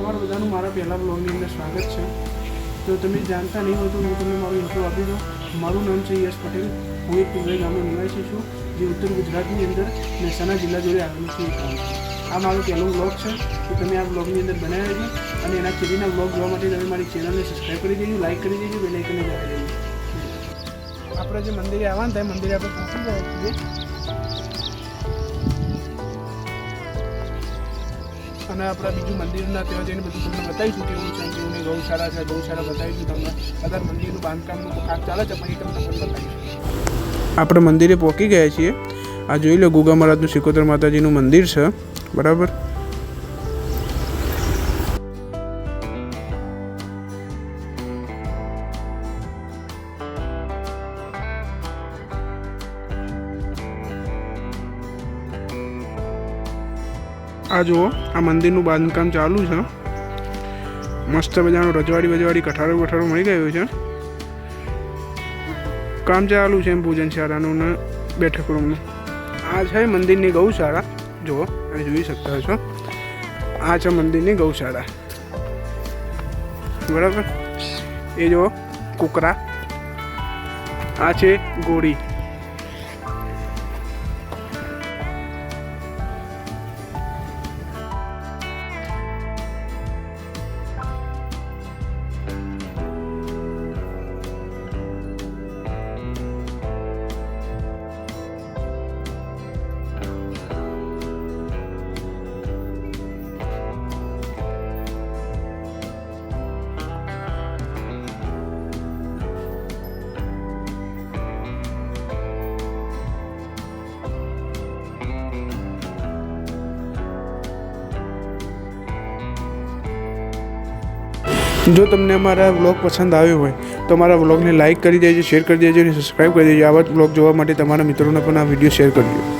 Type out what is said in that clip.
તમારું બધાનું મારા પહેલા બ્લોગની અંદર સ્વાગત છે। તો તમે જાણતા નહીં હોય તો હું તમને મારો ઇન્ટ્રો આપી દઉં। મારું નામ છે યશ પટેલ। હું એક પિંગળી ગામનો નિવાસી છું, જે ઉત્તર ગુજરાતની અંદર મહેસાણા જિલ્લા જોડે આવેલું છે એક ગામ। આ મારો પહેલો બ્લોગ છે, તો તમે આ બ્લોગની અંદર બનાવી દેજો અને એના ખેતીના બ્લોગ જોવા માટે તમે મારી ચેનલને સબસ્ક્રાઈબ કરી દેજો, લાઇક કરી દેજો, બેલ આઇકનને દબાવી દેજો। આપણે જે મંદિરે આવવાનું થાય મંદિરે આપણે પહોંચી ગયા છીએ અને આપણે બીજું મંદિરના ત્યાં જઈને બધું તમને બતાવીશું કેવું છે, કેવું ગૌશાળા છે, ગૌશાળા બતાવીશું તમને। અત્યારે મંદિરનું બાંધકામનું કામ ચાલે છે પણ એ તમને બતાવીશું। આપણે મંદિરે પહોંચી ગયા છીએ। આ જોઈ લો ગુગા મહારાજનું સિકોતર માતાજીનું મંદિર છે, બરાબર। આ જુઓ, આ મંદિરનું બાંધકામ ચાલુ છે। મસ્ત મજાનો રજવાડી કઠારો મળી ગયો છે। કામ ચાલુ છે પૂજન શાળાનું ને બેઠક રૂમનું। આ છે મંદિરની ગૌશાળા, જુઓ અને જોઈ શકતા છો। આ છે મંદિરની ગૌશાળા, બરાબર। એ જુઓ કુકરા, આ છે ઘોડી। જો તમને અમારા વ્લોગ પસંદ આવ્યો હોય તો અમારા વ્લોગને લાઇક કરી દેજો, શેર કરી દેજો અને સબસ્ક્રાઈબ કરી દેજો। આવા જ વ્લોગ જોવા માટે તમારા મિત્રોને પણ આ વિડીયો શેર કરજો।